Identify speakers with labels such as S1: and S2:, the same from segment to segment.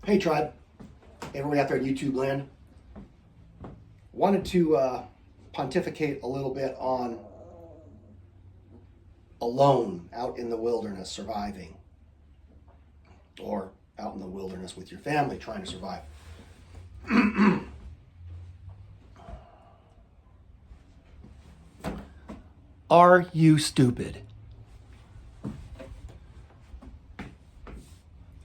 S1: Hey tribe, everybody out there in YouTube land. Wanted to pontificate a little bit on alone out in the wilderness surviving, or out in the wilderness with your family trying to survive. Are you stupid?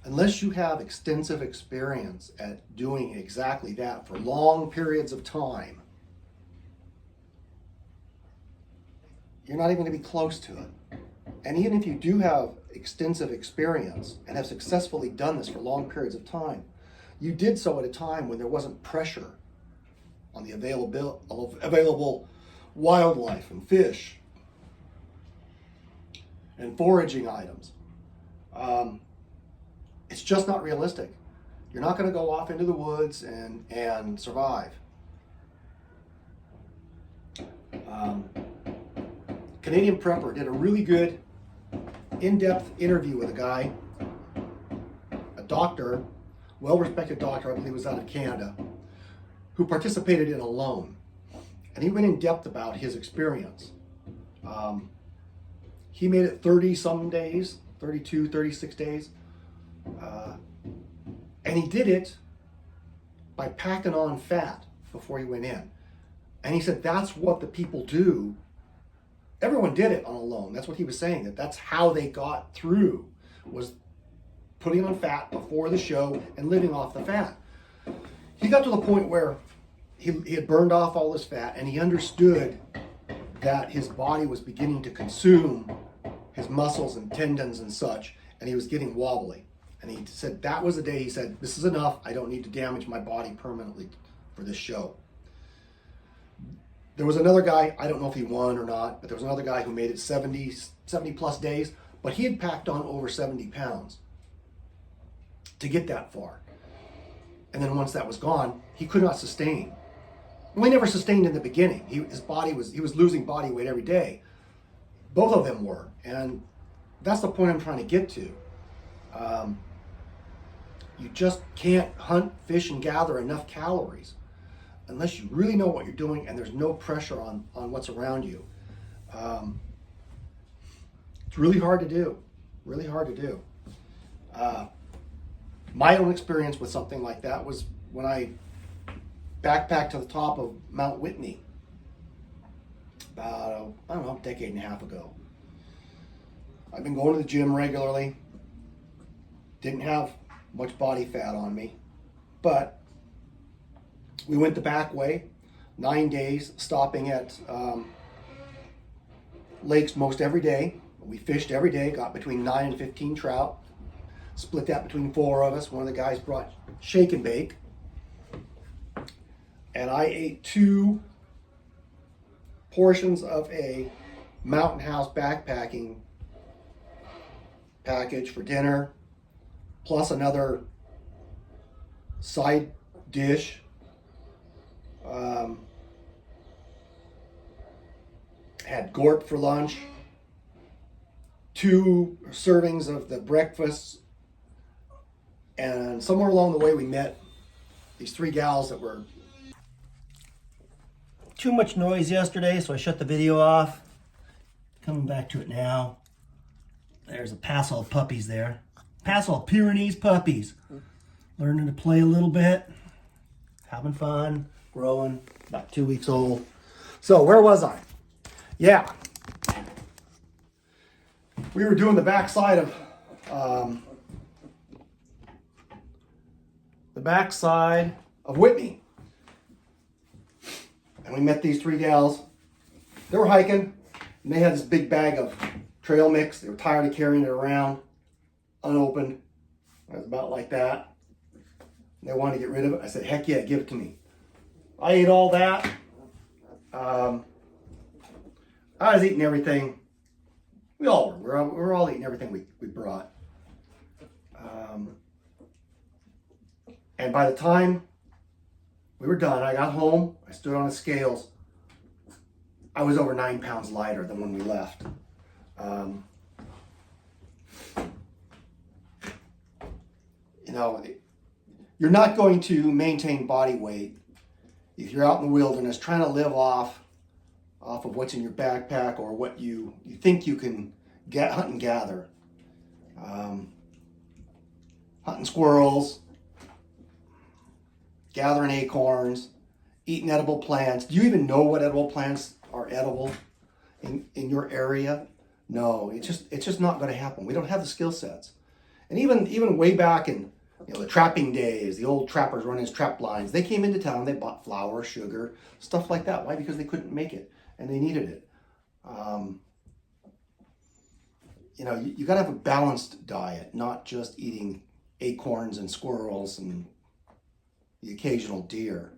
S1: Unless you have extensive experience at doing exactly that for long periods of time, you're not even going to be close to it. And even if you do have extensive experience and have successfully done this for long periods of time, you did so at a time when there wasn't pressure on the available wildlife and fish and foraging items. It's just not realistic. You're not going to go off into the woods and survive. Canadian Prepper did a really good in-depth interview with a guy, a doctor, well-respected doctor, I believe was out of Canada, who participated in Alone. And he went in depth about his experience. He made it 30-some days, 32, 36 days. And he did it by packing on fat before he went in. And he said that's what the people do. Everyone did it on Alone. That's what he was saying, that's how they got through, was putting on fat before the show and living off the fat. He got to the point where he had burned off all his fat, and he understood that his body was beginning to consume his muscles and tendons and such, and he was getting wobbly. And he said that was the day he said, this is enough. I don't need to damage my body permanently for this show. There was another guy, I don't know if he won or not, but there was another guy who made it 70 plus days, but he had packed on over 70 pounds to get that far. And then once that was gone, he could not sustain. Well, he never sustained in the beginning. He was losing body weight every day. Both of them were. And that's the point I'm trying to get to. You just can't hunt, fish, and gather enough calories unless you really know what you're doing and there's no pressure on what's around you. It's really hard to do. Really hard to do. My own experience with something like that was when I backpacked to the top of Mount Whitney about, a decade and a half ago. I've been going to the gym regularly. Didn't have much body fat on me, but we went the back way, 9 days, stopping at lakes most every day. We fished every day, got between 9 and 15 trout, split that between 4 of us. One of the guys brought shake and bake, and I ate 2 portions of a Mountain House backpacking package for dinner, plus another side dish. Had gorp for lunch, 2 servings of the breakfast, and somewhere along the way we met these 3 gals that were too much noise yesterday, so I shut the video off. Coming back to it now. There's a passel of puppies there. Passel of Pyrenees puppies. Learning to play a little bit. Having fun. Growing. About 2 weeks old. So where was I? Yeah. We were doing the backside of Whitney. And we met these 3 gals. They were hiking, and they had this big bag of trail mix. They were tired of carrying it around unopened. It was about like that. And they wanted to get rid of it. I said, heck yeah, give it to me. I ate all that. I was eating everything. We all were. We were all eating everything we brought. And by the time we were done, I got home, I stood on the scales. I was over 9 pounds lighter than when we left. You know, you're not going to maintain body weight if you're out in the wilderness trying to live off of what's in your backpack or what you think you can hunt and gather. Hunting squirrels, gathering acorns, eating edible plants. Do you even know what edible plants are edible in your area? No, it's just not going to happen. We don't have the skill sets. And even way back in the trapping days, the old trappers running his trap lines, they came into town, they bought flour, sugar, stuff like that. Why? Because they couldn't make it and they needed it. You got to have a balanced diet, not just eating acorns and squirrels and the occasional deer.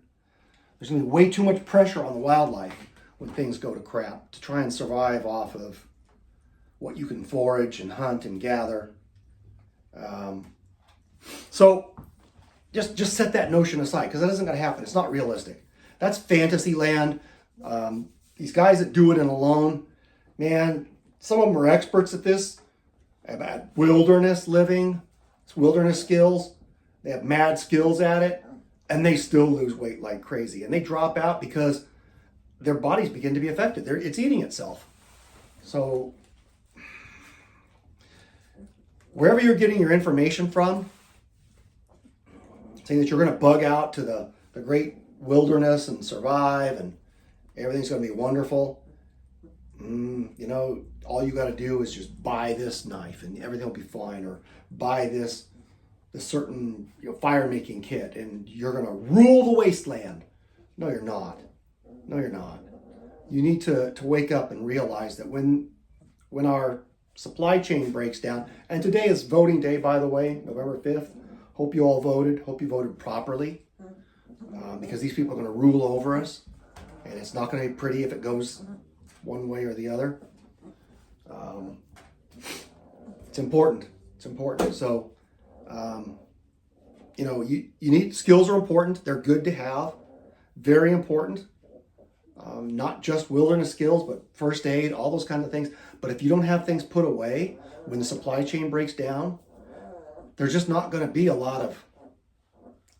S1: There's going to be way too much pressure on the wildlife when things go to crap to try and survive off of what you can forage and hunt and gather. So just set that notion aside, because that isn't going to happen. It's not realistic. That's fantasy land. These guys that do it in alone, man, some of them are experts at this, at wilderness living, wilderness skills. They have mad skills at it, and they still lose weight like crazy. And they drop out because their bodies begin to be affected. It's eating itself. So wherever you're getting your information from, saying that you're going to bug out to the great wilderness and survive and everything's going to be wonderful, all you got to do is just buy this knife and everything will be fine, or buy this certain fire making kit and you're going to rule the wasteland. No, you're not. No, you're not. You need to wake up and realize that when our supply chain breaks down, and today is voting day, by the way, November 5th. Hope you all voted. Hope you voted properly, because these people are going to rule over us, and it's not going to be pretty if it goes one way or the other. It's important. It's important. So, you need, skills are important. They're good to have. Very important. Not just wilderness skills, but first aid, all those kinds of things. But if you don't have things put away when the supply chain breaks down, there's just not going to be a lot of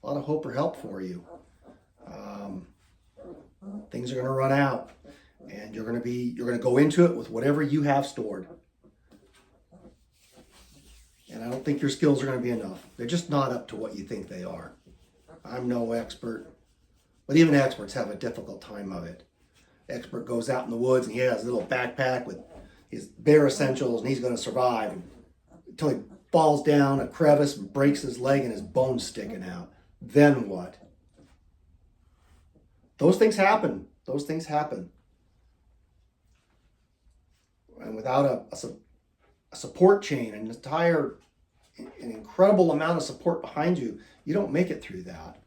S1: hope or help for you. Things are going to run out, and you're going to go into it with whatever you have stored. And I don't think your skills are going to be enough. They're just not up to what you think they are. I'm no expert, but even experts have a difficult time of it. Expert goes out in the woods and he has a little backpack with his bare essentials, and he's going to survive until he falls down a crevice and breaks his leg and his bone's sticking out. Then what? Those things happen. Those things happen. And without a support chain, an incredible amount of support behind you, you don't make it through that.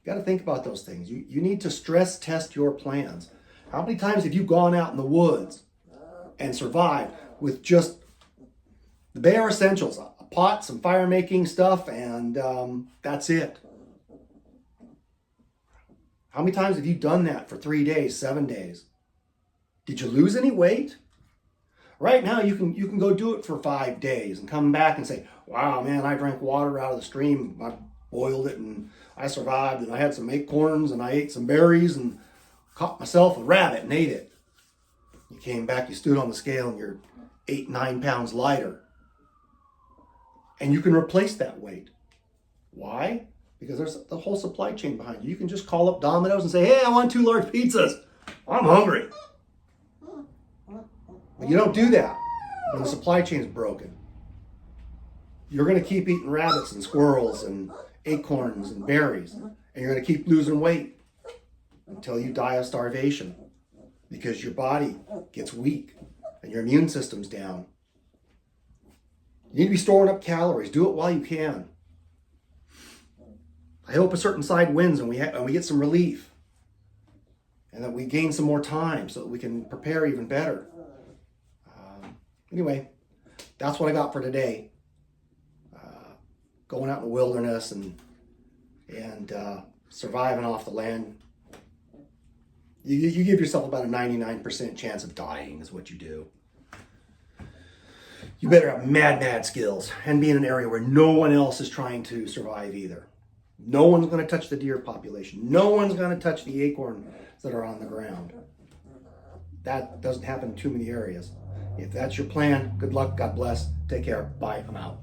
S1: You got to think about those things. You need to stress test your plans. How many times have you gone out in the woods and survived with just the bare essentials, a pot, some fire making stuff, and that's it? How many times have you done that for 3 days, 7 days? Did you lose any weight? Right now, you can go do it for 5 days and come back and say, wow, man, I drank water out of the stream. I boiled it and I survived, and I had some acorns and I ate some berries and caught myself a rabbit and ate it. You came back, you stood on the scale, and you're 8-9 pounds lighter. And you can replace that weight. Why? Because there's the whole supply chain behind you. You can just call up Domino's and say, hey, I want 2 large pizzas. I'm hungry. But you don't do that when the supply chain is broken. You're going to keep eating rabbits and squirrels and acorns and berries, and you're going to keep losing weight until you die of starvation, because your body gets weak and your immune system's down. You need to be storing up calories. Do it while you can. I hope a certain side wins and we get some relief, and that we gain some more time so that we can prepare even better. Anyway, that's what I got for today. Going out in the wilderness and surviving off the land. You give yourself about a 99% chance of dying is what you do. You better have mad skills and be in an area where no one else is trying to survive either. No one's going to touch the deer population. No one's going to touch the acorns that are on the ground. That doesn't happen in too many areas. If that's your plan, good luck, God bless, take care, bye, I'm out.